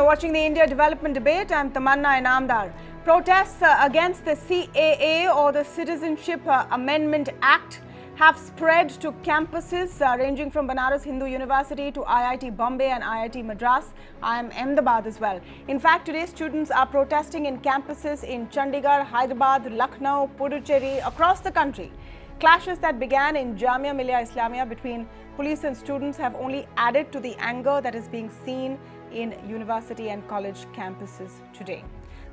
watching the India Development Debate. I'm Tamanna Inamdar. Protests against the CAA or the Citizenship Amendment Act have spread to campuses ranging from Benares Hindu University to IIT Bombay and IIT Madras. I am Ahmedabad as well. In fact, today students are protesting in campuses in Chandigarh, Hyderabad, Lucknow, Puducherry, across the country. Clashes that began in Jamia Islamia between police and students have only added to the anger that is being seen in university and college campuses today.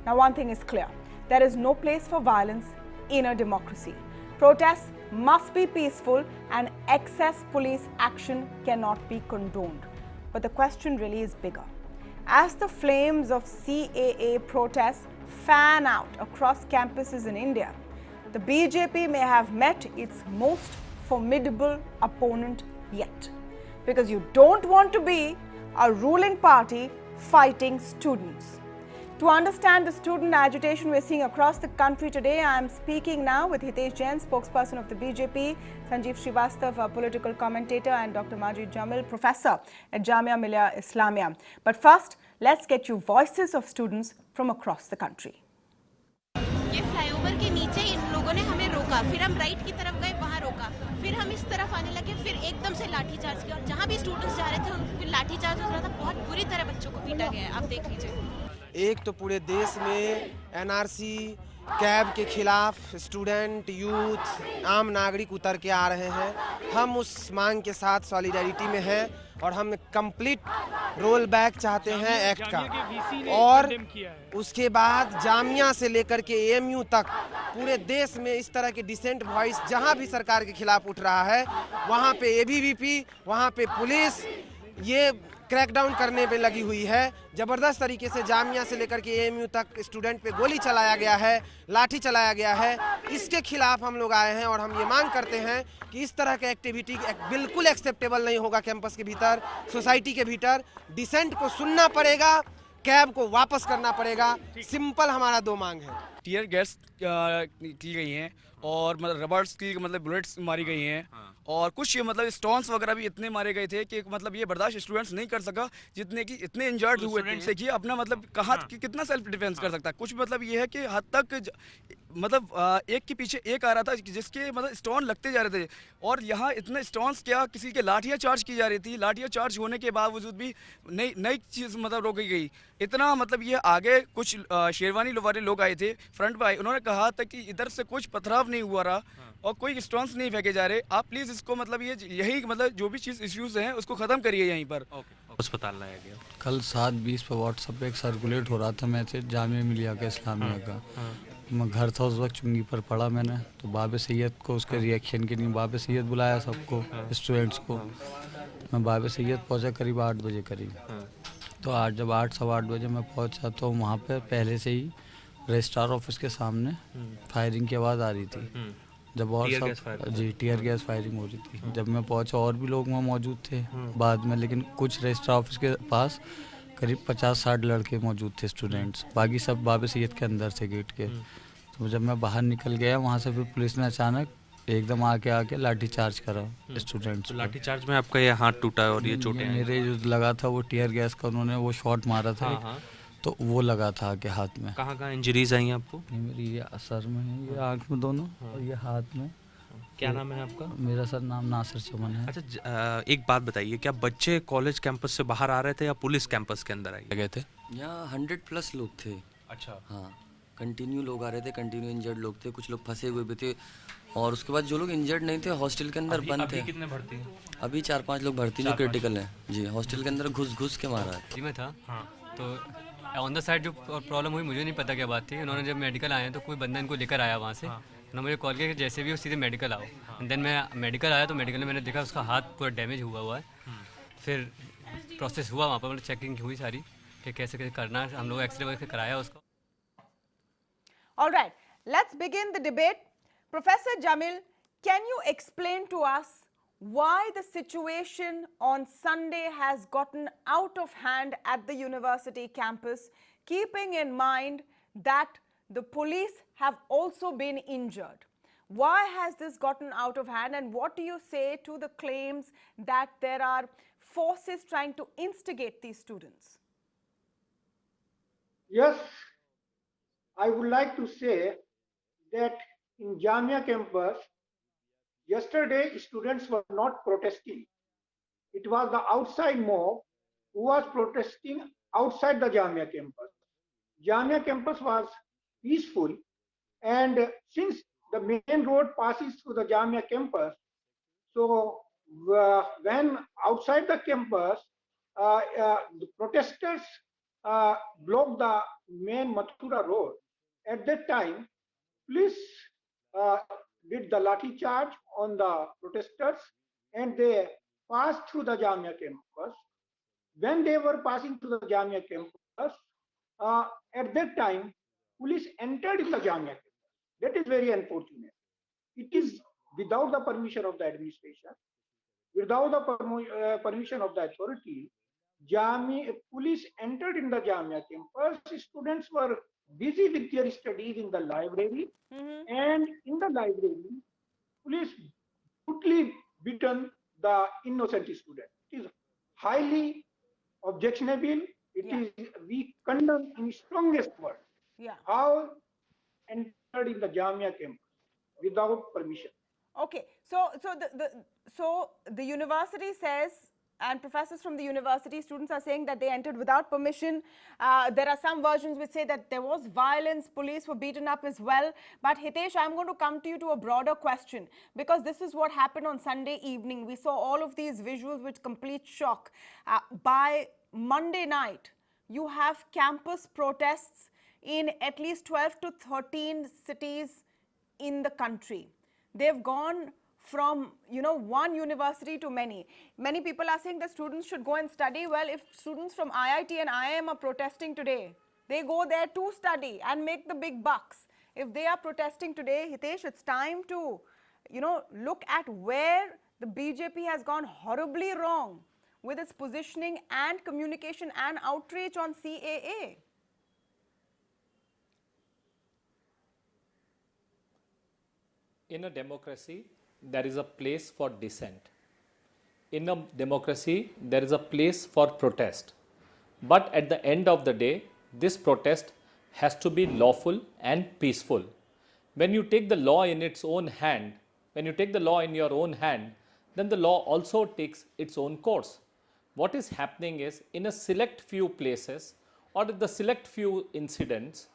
Now, one thing is clear. There is no place for violence in a democracy. Protests must be peaceful and excess police action cannot be condoned. But the question really is bigger. As the flames of CAA protests fan out across campuses in India, the BJP may have met its most formidable opponent yet. Because you don't want to be a ruling party fighting students. To understand the student agitation we're seeing across the country today, I am speaking now with Hitesh Jain, spokesperson of the BJP, Sanjeev Srivastav, a political commentator, and Dr. Majid Jamil, professor at Jamia Millia Islamia. But first, let's get you voices of students from across the country. ये flyover के नीचे इन लोगों ने हमें रोका, फिर हम right की तरफ गए, वहाँ रोका, फिर हम इस तरफ आने लगे, फिर एकदम से लाठीचार्ज किया और जहाँ भी स्टूडेंट्स जा रहे थे उनको लाठीचार्ज हो रहा था। बहुत बुरी तरह बच्चों को पीटा गया है, आप देख लीजिए। एक तो पूरे देश में एनआरसी कैब के खिलाफ स्टूडेंट, यूथ, आम नागरिक उतर के आ रहे हैं। हम उस मांग के साथ सॉलिडारिटी में हैं और हम कंप्लीट रोल बैक चाहते हैं एक्ट का। और उसके बाद जामिया से लेकर के एएमयू तक पूरे देश में इस तरह के डिसेंट वॉइस जहां भी सरकार के खिलाफ उठ रहा है, वहां पे एबीवीपी, वहां पे पुलिस ये क्रैकडाउन करने पे लगी हुई है। जबरदस्त तरीके से जामिया से लेकर के एएमयू तक स्टूडेंट पे गोली चलाया गया है, लाठी चलाया गया है। इसके खिलाफ हम लोग आए हैं और हम ये मांग करते हैं कि इस तरह के एक्टिविटी बिल्कुल एक्सेप्टेबल नहीं होगा। कैंपस के भीतर, सोसाइटी के भीतर डिसेंट को सुनना पड़ेगा, कैब को वापस करना पड़ेगा। सिंपल हमारा दो मांग है। टीयर गैस की गई हैं और मतलब रबर्स की मतलब बुलेट्स मारी गई हैं और कुछ मतलब स्टोन्स वगैरह भी इतने मारे गए थे कि मतलब ये बर्दाश्त स्टूडेंट्स नहीं कर सका, जितने कि इतने इंजर्ड हुए थे। देखिए अपना मतलब कहाँ कितना सेल्फ डिफेंस कर सकता है। कुछ मतलब ये है कि हद तक मतलब एक के पीछे एक आ रहा था जिसके मतलब स्टोन लगते जा रहे थे और यहाँ इतने स्टोन्स क्या किसी के लाठियाँ चार्ज की जा रही थी। लाठियाँ चार्ज होने के बावजूद भी नई चीज़ मतलब रोकी गई। इतना मतलब ये आगे कुछ शेरवानी वाले लोग आए थे, फ्रंट पे आए, उन्होंने कहा था कि इधर से कुछ पथराव नहीं हुआ रहा और कोई स्टोन्स नहीं फेंके जा रहे। आप प्लीज़ इसको मतलब यही मतलब जो भी चीज़ इश्यूज हैं उसको ख़त्म करिए यहीं पर। अस्पताल लाया गया। कल 7:20 पर व्हाट्सएप पे एक सर्कुलेट हो रहा था मैसेज जामिया मिलिया का इस्लामिया का। मैं घर था उस वक्त, चुंगी पर पढ़ा मैंने, तो बाब सैयद को उसके रिएक्शन के लिए बाब सैयद बुलाया सबको, स्टूडेंट्स को। मैं बाब सैयद पहुंचा करीब 8 बजे करीब। तो जब 8 सवा 8 बजे मैं पहुंचा तो वहाँ पे पहले से ही रजिस्ट्रार ऑफिस के सामने फायरिंग की आवाज़ आ रही थी। जब और सब जी टीयर गैस फायरिंग हो रही थी। जब मैं पहुंचा और भी लोग वहाँ मौजूद थे बाद में, लेकिन कुछ रजिस्ट्रार ऑफिस के पास करीब 50-60 लड़के मौजूद थे स्टूडेंट्स, बाकी सब बाब सैयद के अंदर से गेट के। तो जब मैं बाहर निकल गया वहाँ से, फिर पुलिस ने अचानक एकदम आके लाठी चार्ज करा स्टूडेंट्स। तो लाठी चार्ज में आपका ये हाथ टूटा और ये चोटें? मेरे जो लगा था वो टीयर गैस का उन्होंने वो शॉट मारा था। तो वो लगा था आगे हाथ में। कहाँ इंजरीज आई आपको? मेरी ये सर में है, ये आँख में दोनों और ये हाथ में। क्या नाम है आपका? मेरा सर नाम नासिर चमन है। अच्छा, एक बात बताइए, क्या बच्चे कॉलेज कैंपस से बाहर आ रहे थे या पुलिस कैंपस के अंदर आई गए थे? यहाँ 100+ लोग थे। अच्छा। हाँ, कंटिन्यू लोग आ रहे थे, कंटिन्यू इंजर्ड लोग थे, कुछ लोग फंसे हुए भी थे। और उसके बाद जो लोग इंजर्ड नहीं थे हॉस्टल के अंदर बंद थे। कितने भर्ती हैं? अभी 4-5 लोग भर्ती जो क्रिटिकल है जी। हॉस्टल के अंदर घुस के मारा है। जी मैं था। तो ऑन द साइड जो प्रॉब्लम हुई मुझे नहीं पता क्या बात थी। उन्होंने जब मेडिकल आए तो कोई बंदा इनको लेकर आया वहाँ से। उन्होंने मुझे कॉल किया कि जैसे भी हो सीधे मेडिकल आओ। एंड देन मैं मेडिकल आया तो मेडिकल में मैंने देखा उसका हाथ पूरा डैमेज हुआ है। फिर प्रोसेस हुआ वहाँ पर, मतलब चेकिंग हुई सारी कि कैसे कैसे करना है। हम लोग एक्सरे वगैरह कराया उसको। All right, let's begin the debate. Professor Jamil, can you explain to us why the situation on Sunday has gotten out of hand at the university campus, keeping in mind that the police have also been injured? Why has this gotten out of hand, and what do you say to the claims that there are forces trying to instigate these students? Yes, I would like to say that in Jamia campus, yesterday students were not protesting. It was the outside mob who was protesting outside the Jamia campus. Jamia campus was peaceful, and since the main road passes through the Jamia campus, so when outside the campus, the protesters blocked the main Mathura road. At that time, police uh, did the lathi charge on the protesters, and they passed through the Jamia campus. When they were passing through the Jamia campus, at that time, police entered in the Jamia campus. That is very unfortunate. It is without the permission of the administration, without the permission of the authority. Police entered in the Jamia campus. Students were busy with their studies in the library, and in the library, police brutally beaten the innocent student. It is highly objectionable. It Yeah. is we condemn in strongest words Yeah. how entered in the Jamia campus without permission. Okay, so the university says, and professors from the university, students are saying that they entered without permission. There are some versions which say that there was violence, police were beaten up as well. But Hitesh, I'm going to come to you to a broader question, because this is what happened on Sunday evening. We saw all of these visuals with complete shock. By Monday night, you have campus protests in at least 12 to 13 cities in the country. They've gone from, one university to many. Many people are saying that students should go and study. Well, if students from IIT and IIM are protesting today, they go there to study and make the big bucks. If they are protesting today, Hitesh, it's time to, look at where the BJP has gone horribly wrong with its positioning and communication and outreach on CAA. In a democracy, there is a place for dissent. In a democracy, there is a place for protest. But at the end of the day, this protest has to be lawful and peaceful. When you take the law in its own hand, when you take the law in your own hand, then the law also takes its own course. What is happening is, in a select few places or the select few incidents,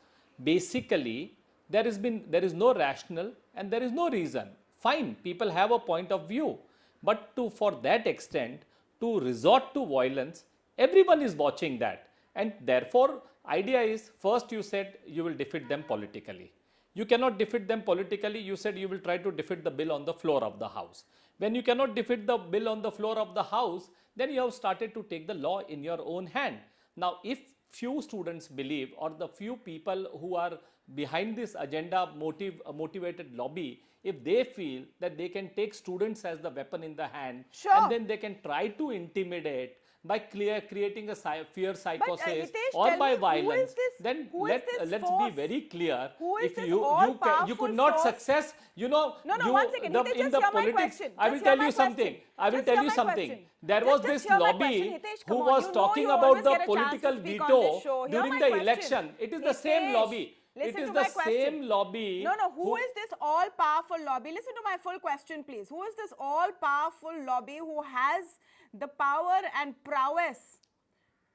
basically there is no rational and there is no reason. Fine, people have a point of view, but for that extent, to resort to violence, everyone is watching that, and therefore idea is, first you said you will defeat them politically. You cannot defeat them politically. You said you will try to defeat the bill on the floor of the house. When you cannot defeat the bill on the floor of the house, then you have started to take the law in your own hand. Now, if few students believe, or the few people who are behind this agenda motivated lobby, if they feel that they can take students as the weapon in the hand, Sure. and then they can try to intimidate by creating a fear psychosis Hitesh, or tell by me, who is violence, this- then who is this let's force? be very clear. Who is If this you all-powerful could not force? success, No, one second. Hitesh, in just the hear my politics, question. I will Just tell hear you my something. question. I will Just tell hear you my something. question. There Just was this hear my lobby question. Hitesh, come who on. was You know talking you about always the get a chance to political speak on veto this show. Hear during my the question. election. It is the same Hitesh, lobby. listen It is to the my question. same lobby. No, who is this all-powerful lobby? Listen to my full question, please. Who is this all-powerful lobby who has the power and prowess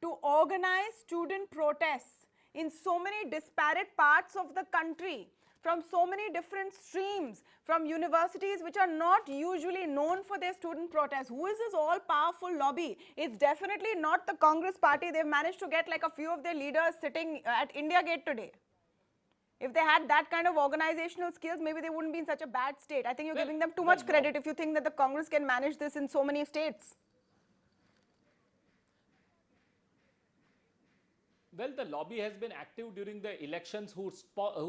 to organize student protests in so many disparate parts of the country, from so many different streams, from universities which are not usually known for their student protests? Who is this all-powerful lobby? It's definitely not the Congress party. They've managed to get like a few of their leaders sitting at India Gate today. If they had that kind of organizational skills, maybe they wouldn't be in such a bad state. I think you're giving them too much credit if you think that the Congress can manage this in so many states. Well, the lobby has been active during the elections, who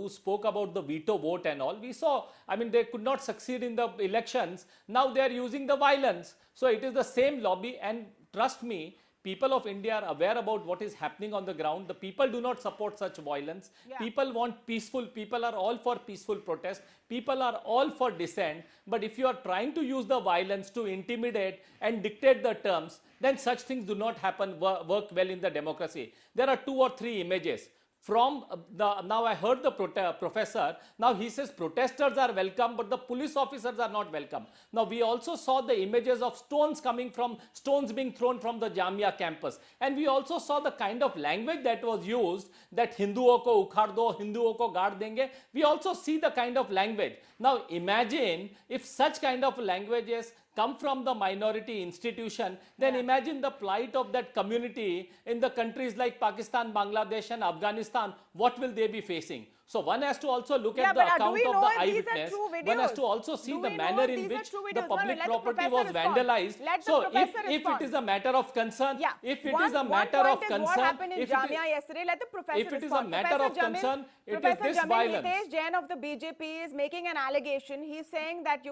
spoke about the veto vote and all. We saw, I mean, they could not succeed in the elections. Now they are using the violence. So it is the same lobby, and trust me, people of India are aware about what is happening on the ground. The people do not support such violence. Yeah. People want peaceful. People are all for peaceful protest. People are all for dissent. But if you are trying to use the violence to intimidate and dictate the terms, then such things do not work well in the democracy. There are 2 or 3 images. now I heard the professor, now he says protesters are welcome, but the police officers are not welcome. Now we also saw the images of stones being thrown from the Jamia campus, and we also saw the kind of language that was used, that Hinduo ko ukhad do, Hinduo ko gaad denge. We also see the kind of language. Now imagine if such kind of languages come from the minority institution, then imagine the plight of that community in the countries like Pakistan, Bangladesh and Afghanistan. What will they be facing? So one has to also look at the account of the eyewitness. One has to also see the manner in which the public property was vandalized. So if it is a matter of concern, if it is a matter of concern, if it is a matter of concern, it is this violence. Hitesh Jain of the BJP is making an allegation. He is saying that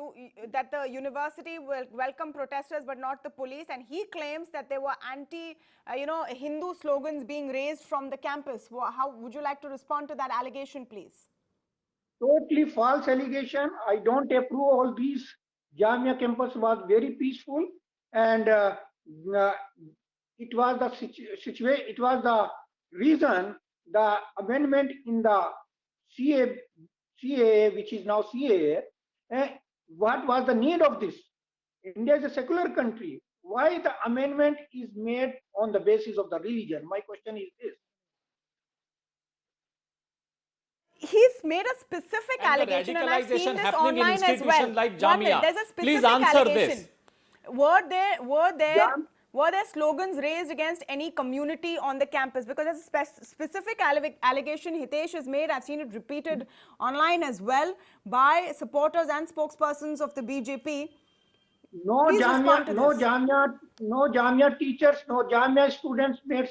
that the university will welcome protesters but not the police, and he claims that there were Hindu slogans being raised from the campus. How would you like to respond to that allegation, please? Totally false allegation. I don't approve all these. Jamia campus was very peaceful, and it was the situation. It was the reason the amendment in the CAA, which is now CAA. What was the need of this? India is a secular country. Why the amendment is made on the basis of the religion? My question is this. He's made a specific allegation, and I've seen this online as well. Like Jamia. There's a specific Please answer allegation. this. Were there slogans raised against any community on the campus? Because there's a specific allegation Hitesh has made. I've seen it repeated online as well by supporters and spokespersons of the BJP. No Jamia, no Jamia teachers, no Jamia students made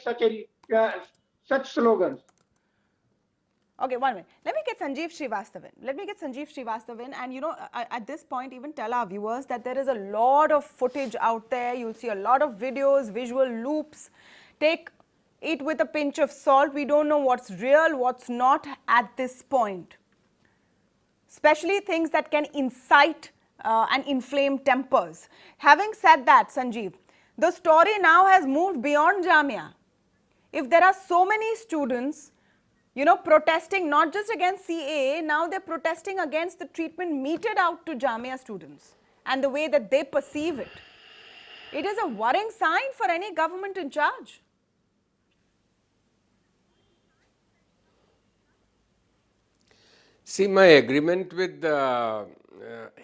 such slogans. Okay, 1 minute. Let me get Sanjeev Srivastav in. And at this point, even tell our viewers that there is a lot of footage out there. You'll see a lot of videos, visual loops. Take it with a pinch of salt. We don't know what's real, what's not at this point. Especially things that can incite and inflame tempers. Having said that, Sanjeev, the story now has moved beyond Jamia. If there are so many students protesting not just against CAA, now they're protesting against the treatment meted out to Jamia students and the way that they perceive it. It is a worrying sign for any government in charge. See, my agreement with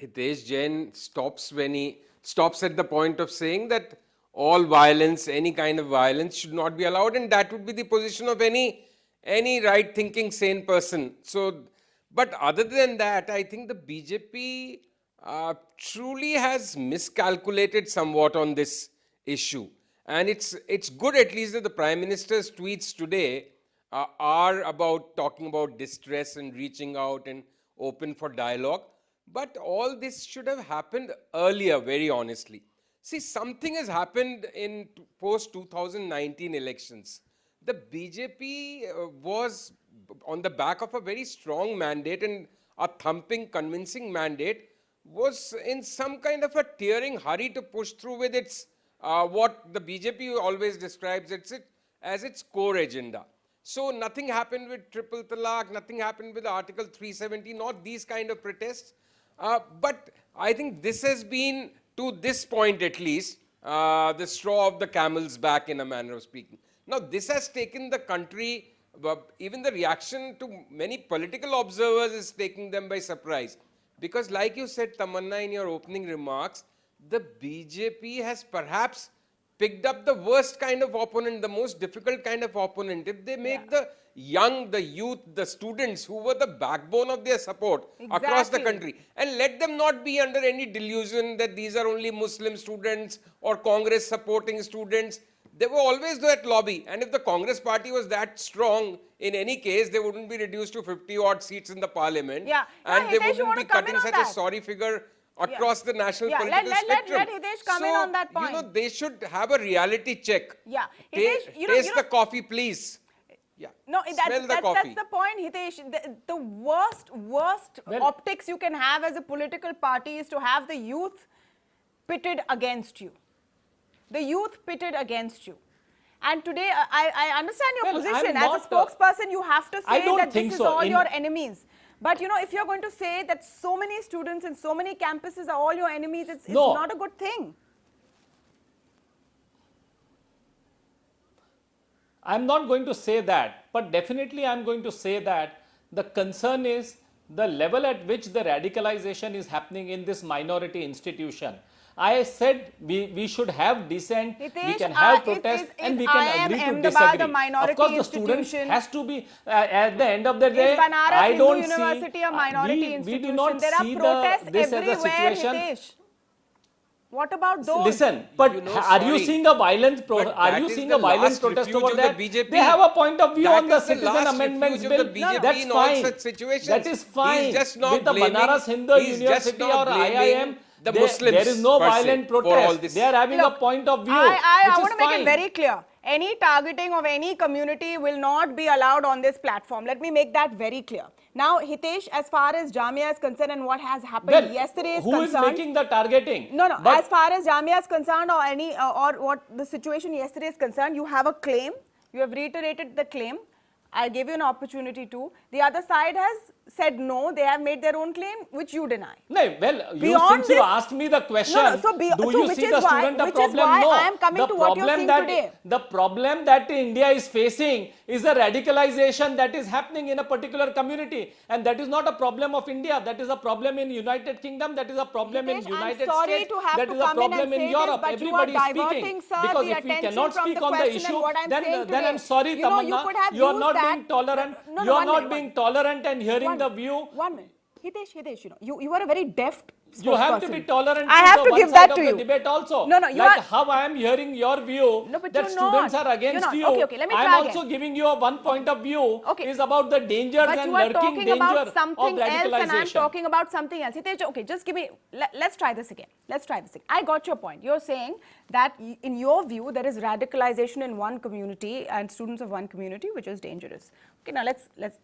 Hitesh Jain stops when he stops at the point of saying that all violence, any kind of violence should not be allowed, and that would be the position of any right-thinking, sane person. So, but other than that, I think the BJP truly has miscalculated somewhat on this issue. And it's good at least that the Prime Minister's tweets today are about talking about distress and reaching out and open for dialogue. But all this should have happened earlier, very honestly. See, something has happened in post-2019 elections. The BJP was on the back of a very strong mandate, and a thumping, convincing mandate, was in some kind of a tearing hurry to push through with its, what the BJP always describes as its core agenda. So nothing happened with triple talaq, nothing happened with Article 370, not these kind of protests. But I think this has been, to this point at least, the straw of the camel's back, in a manner of speaking. Now, this has taken the country, even the reaction to many political observers is taking them by surprise. Because like you said, Tamanna, in your opening remarks, the BJP has perhaps picked up the worst kind of opponent, the most difficult kind of opponent. If they make the young, the youth, the students who were the backbone of their support across the country, and let them not be under any delusion that these are only Muslim students or Congress supporting students. They were always that lobby, and if the Congress party was that strong, in any case, they wouldn't be reduced to 50-odd seats in the parliament, and they wouldn't be cutting such a sorry figure across the national political spectrum. Let Hitesh come in on that point. They should have a reality check. Yeah, Hitesh, taste the coffee, please. No, that's the point, Hitesh. The worst optics you can have as a political party is to have the youth pitted against you. The youth pitted against you. And today, I understand your Well, position. I'm As a not, spokesperson, you have to I say don't that think this is so. all In- your enemies. But, you know, if you're going to say that so many students in so many campuses are all your enemies, it's No. not a good thing. I'm not going to say that, but definitely I'm going to say that the concern is the level at which the radicalization is happening in this minority institution. I said we should have dissent, we Hitesh, can have if protest, and we IIM can agree to Ahmedabad disagree. a minority Of course, the students institution? has to be, at the end of the day, Banaras I Hindu don't University see, a minority we institution? do not There are see protests this as a everywhere, situation. Hitesh. What about those? Listen, but You know, are you sorry, seeing a violent but are that you is seeing the a violent last protest refuge over of the there? BJP. They have a point of view That on the is the Citizen last Amendments refuge Bill. of the BJP That's in all fine. such situations. That is fine. He's just not with the blaming- Benares Hindu he's just University not or blaming IIM, the there Muslims is no per se violent for all protest. this. They are having Look, a point of view. I which want is to make it fine. very clear. Any targeting of any community will not be allowed on this platform. Let me make that very clear. Now, Hitesh, as far as Jamia is concerned and what has happened Well, yesterday is who is concerned. making the targeting? No, no. But As far as Jamia is concerned, or any or what the situation yesterday is concerned, you have a claim. You have reiterated the claim. I gave you an opportunity to. The other side has said no. They have made their own claim, which you deny. No, well, Beyond since you this- asked me the question, No, no, so do so you which see is the why- student a which is problem? why No. I am coming the to what you're problem seeing that today. The problem that India is facing is a radicalization that is happening in a particular community, and that is not a problem of India. That is a problem in United Kingdom. That is a problem Hitesh, in United I'm sorry States. to have That to is a come in and problem say in this, Europe. but you are Everybody is diverting, speaking. sir, Because the if we attention cannot from speak the on the question and issue, what I'm saying then I'm today. sorry, You know, you Tamanna, could have you are used not that- being tolerant. No, You are one not minute, being tolerant and hearing the One view. minute. Hitesh, you know, you are a very deft You have to spokesperson. be tolerant. I have the to one give side that of to the you. debate also. No, no, you like are- how I am hearing your view No, but that you're students not. are against You're not. you. Okay, let me I try am also again. giving you a one point of view. Okay. Is about the dangers But and you are lurking talking danger about of something else and I'm radicalization. talking about something else. Hitesh, okay, just give me, let's try this again. Let's try this again. I got your point. You're saying that in your view, there is radicalization in one community and students of one community, which is dangerous. Okay, now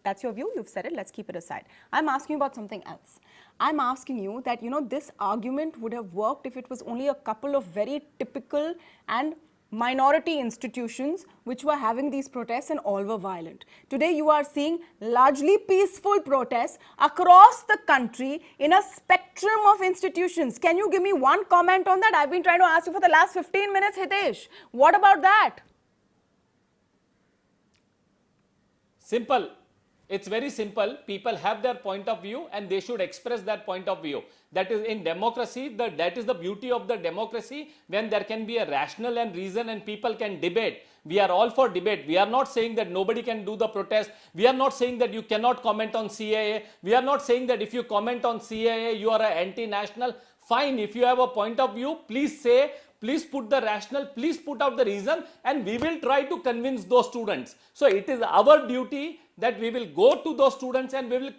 that's your view. You've said it. Let's keep it aside. I'm asking you about something else. I'm asking you that, you know, this argument would have worked if it was only a couple of very typical and minority institutions which were having these protests and all were violent. Today you are seeing largely peaceful protests across the country in a spectrum of institutions. Can you give me one comment on that? I've been trying to ask you for the last 15 minutes, Hitesh. What about that? Simple. It's very simple. People have their point of view and they should express that point of view. That is in democracy, that is the beauty of the democracy, when there can be a rational and reason and people can debate. We are all for debate. We are not saying that nobody can do the protest. We are not saying that you cannot comment on CAA. We are not saying that if you comment on CAA, you are an anti-national. Fine, if you have a point of view, please say, please put the rationale, please put out the reason, and we will try to convince those students. So it is our duty that we will go to those students and we will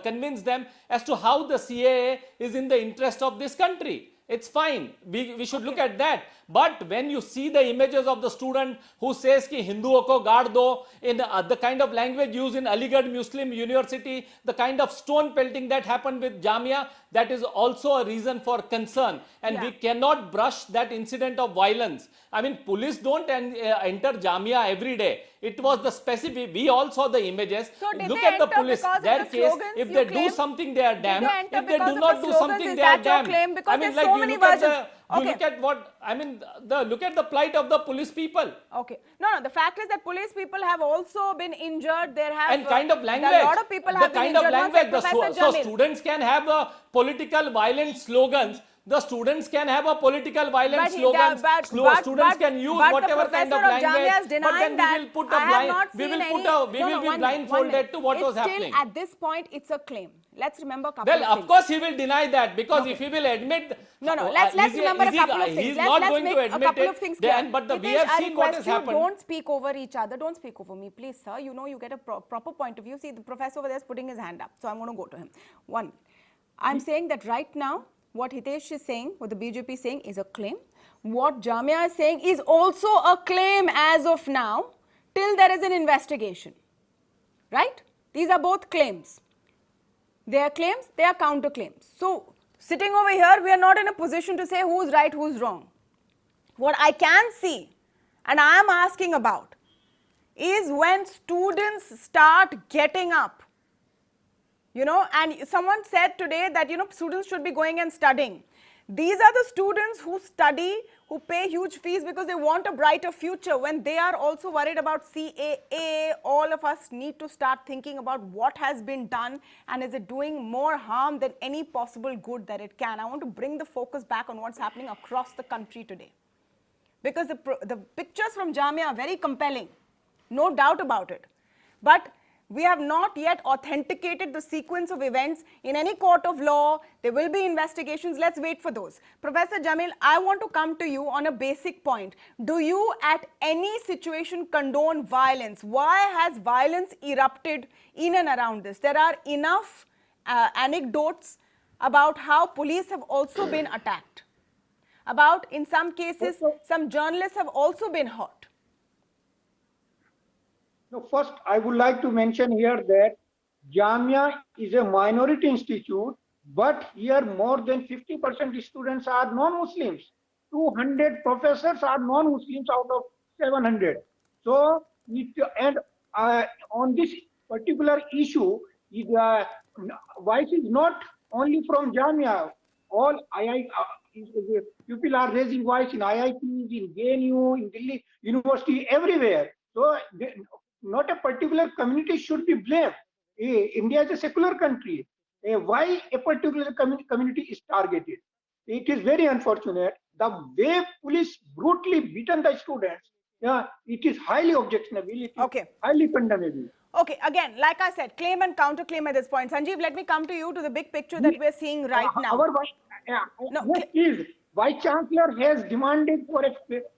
convince them as to how the CAA is in the interest of this country. It's fine. We should look at that. But when you see the images of the student who says ki Hinduo ko gaad do, in the kind of language used in Aligarh Muslim University, the kind of stone pelting that happened with Jamia, that is also a reason for concern. And we cannot brush that incident of violence. I mean, police don't enter Jamia every day. It was the specific, we all saw the images. So did Look they at the enter police, because of their the case, slogans if you they claim? do something, they are damned. Did they enter If they because do of not the do slogans? something, Is they are that your damned. claim? Because I mean, there's like so you many look at versions. the, you look at what, I mean, look at the plight of the police people. Okay. No, the fact is that police people have also been injured. There have And kind of language, a lot of people have the been kind of injured. One language, sec, so Professor Jamil. students can have a political violent slogans. The students can have a political violent slogans. Students can use whatever kind of language. But then we will put a blind. We will be blindfolded to what was happening. Still, at this point, it's a claim. Let's remember a couple Well, of things. of course he will deny that because if he will admit, let's remember a couple of things. He's not going to admit couple of things it. Then, but we Hitesh, have I seen what request has you, happened. don't speak over each other. Don't speak over me, please, sir. You know, you get a proper point of view. See, the professor over there is putting his hand up, so I'm going to go to him. One, I'm saying that right now, what Hitesh is saying, what the BJP is saying is a claim. What Jamia is saying is also a claim as of now, till there is an investigation. Right? These are both claims. They are claims, they are counterclaims. So, sitting over here, we are not in a position to say who's right, who's wrong. What I can see, and I am asking about is when students start getting up. You know, and someone said today that, you know, students should be going and studying. These are the students who study, who pay huge fees because they want a brighter future. When they are also worried about CAA, all of us need to start thinking about what has been done and is it doing more harm than any possible good that it can. I want to bring the focus back on what's happening across the country today. Because the pictures from Jamia are very compelling, no doubt about it. But we have not yet authenticated the sequence of events in any court of law. There will be investigations. Let's wait for those. Professor Jamil, I want to come to you on a basic point. Do you at any situation condone violence? Why has violence erupted in and around this? There are enough anecdotes about how police have also been attacked. About, in some cases, some journalists have also been hurt. No, first, I would like to mention here that Jamia is a minority institute, but here more than 50% students are non-Muslims. 200 professors are non-Muslims out of 700. So, and on this particular issue, voice is not only from Jamia. All people are raising voice in IITs, in JNU, in Delhi University, everywhere. So, not a particular community should be blamed. India is a secular country. Why a particular community is targeted? It is very unfortunate. The way police brutally beaten the students, it is highly objectionable. It is highly condemnable. Okay, again, like I said, claim and counterclaim at this point. Sanjeev, let me come to you to the big picture that we're seeing right now. Yes, please. Vice Chancellor has demanded for a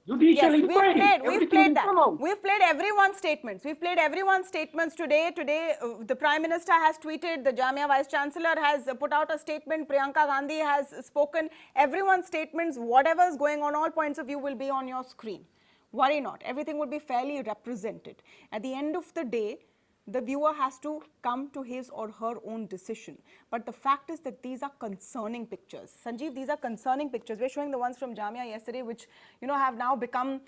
judicial inquiry. We've played that. We've played everyone's statements. We've played everyone's statements today. Today, the Prime Minister has tweeted, the Jamia Vice Chancellor has put out a statement, Priyanka Gandhi has spoken. Everyone's statements, whatever is going on, all points of view will be on your screen. Worry not. Everything will be fairly represented. At the end of the day, the viewer has to come to his or her own decision. But the fact is that these are concerning pictures. Sanjeev, these are concerning pictures. We're showing the ones from Jamia yesterday, which, you know, have now become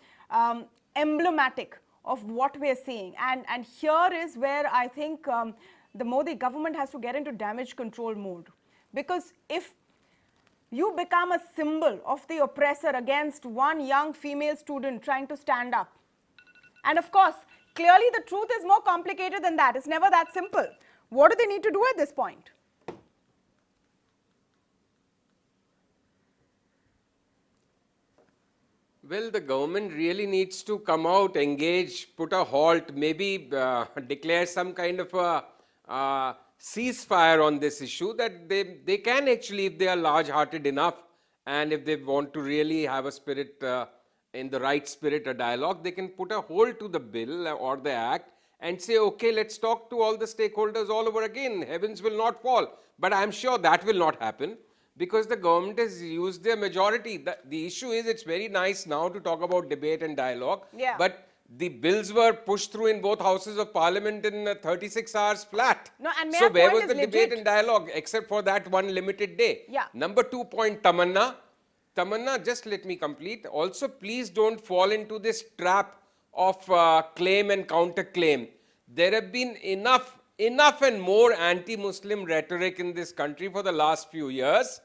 emblematic of what we're seeing. And here is where I think the Modi government has to get into damage control mode. Because if you become a symbol of the oppressor against one young female student trying to stand up, and of course, clearly, the truth is more complicated than that. It's never that simple. What do they need to do at this point? Well, the government really needs to come out, engage, put a halt, maybe declare some kind of a ceasefire on this issue, that they can actually, if they are large-hearted enough and if they want to really have a spirit, in the right spirit, a dialogue, they can put a hold to the bill or the act and say, okay, let's talk to all the stakeholders all over again. Heavens will not fall. But I'm sure that will not happen because the government has used their majority. The issue is, it's very nice now to talk about debate and dialogue, but the bills were pushed through in both houses of parliament in 36 hours flat. No, and so where was the debate and dialogue except for that one limited day? Number 2 point, Tamanna. Tamanna, just let me complete. Also, please don't fall into this trap of claim and counter-claim. There have been enough and more anti-Muslim rhetoric in this country for the last few years.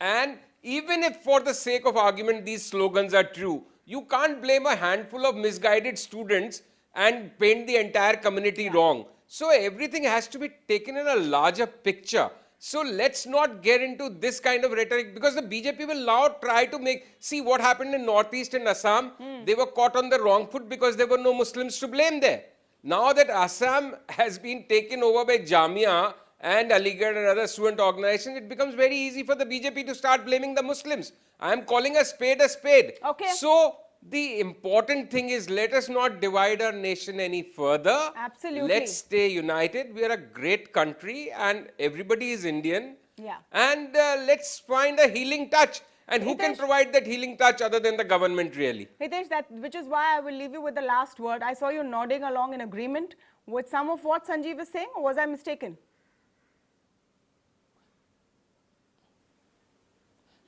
And even if for the sake of argument these slogans are true, you can't blame a handful of misguided students and paint the entire community wrong. So everything has to be taken in a larger picture. So let's not get into this kind of rhetoric because the BJP will now try to see what happened in Northeast and Assam. They were caught on the wrong foot because there were no Muslims to blame there. Now that Assam has been taken over by Jamia and Aligarh and other student organizations, it becomes very easy for the BJP to start blaming the Muslims. I am calling a spade a spade. Okay. So the important thing is, let us not divide our nation any further. Absolutely. Let's stay united. We are a great country and everybody is Indian. And let's find a healing touch. And who can provide that healing touch other than the government, really? Hitesh, which is why I will leave you with the last word. I saw you nodding along in agreement with some of what Sanjeev is saying, or was I mistaken?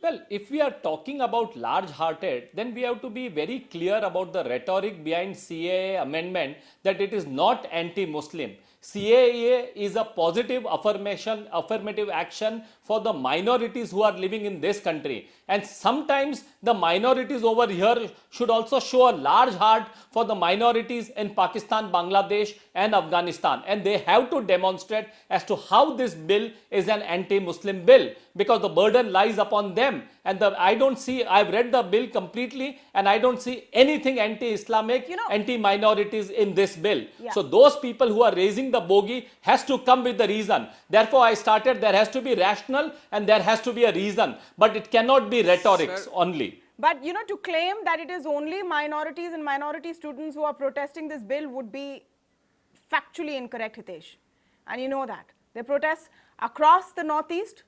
Well, if we are talking about large-hearted, then we have to be very clear about the rhetoric behind CAA amendment, that it is not anti-Muslim. CAA is a positive affirmative action for the minorities who are living in this country. And sometimes the minorities over here should also show a large heart for the minorities in Pakistan, Bangladesh and Afghanistan. And they have to demonstrate as to how this bill is an anti-Muslim bill, because the burden lies upon them. And I don't see, I've read the bill completely and I don't see anything anti-Islamic, anti-minorities in this bill. Yeah. So those people who are raising the bogey has to come with the reason. Therefore, I started, there has to be rational and there has to be a reason, but it cannot be rhetorics only. But to claim that it is only minorities and minority students who are protesting this bill would be factually incorrect, Hitesh. And you know that. They protest across the Northeast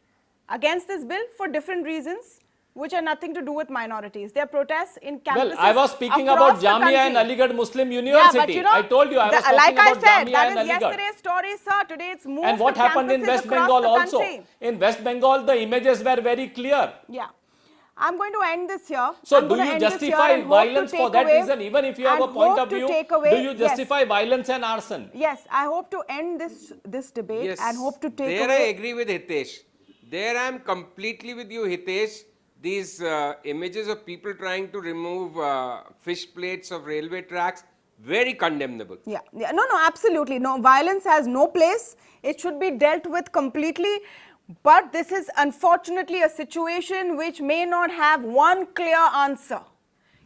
against this bill for different reasons, which are nothing to do with minorities. Their protests in campuses. Well, I was speaking about Jamia and Aligarh Muslim University. Yeah, but I told you I was talking like I about said, Jamia that and is Aligarh. yesterday's story, sir. Today it's moved. And what to happened in campuses West across Bengal the also? country. In West Bengal, the images were very clear. Yeah. I'm going to end this here. So do you justify violence for that reason? Even if you have a point of view, do you justify violence and arson? Yes, I hope to end this debate and hope to take there away. I agree with Hitesh. There I am completely with you, Hitesh. These images of people trying to remove fish plates of railway tracks, very condemnable. Yeah. No, absolutely. No, violence has no place. It should be dealt with completely. But this is unfortunately a situation which may not have one clear answer.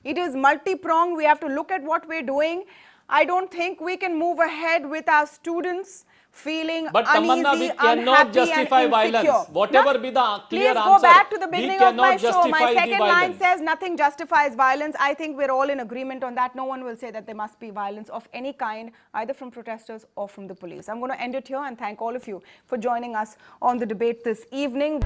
It is multi-pronged. We have to look at what we're doing. I don't think we can move ahead with our students feeling but uneasy, Tamanna, we cannot justify violence. Whatever be the clear answer, please go back to the beginning of my show. justify My second the line says nothing justifies violence. I think we're all in agreement on that. No one will say that there must be violence of any kind, either from protesters or from the police. I'm going to end it here and thank all of you for joining us on the debate this evening.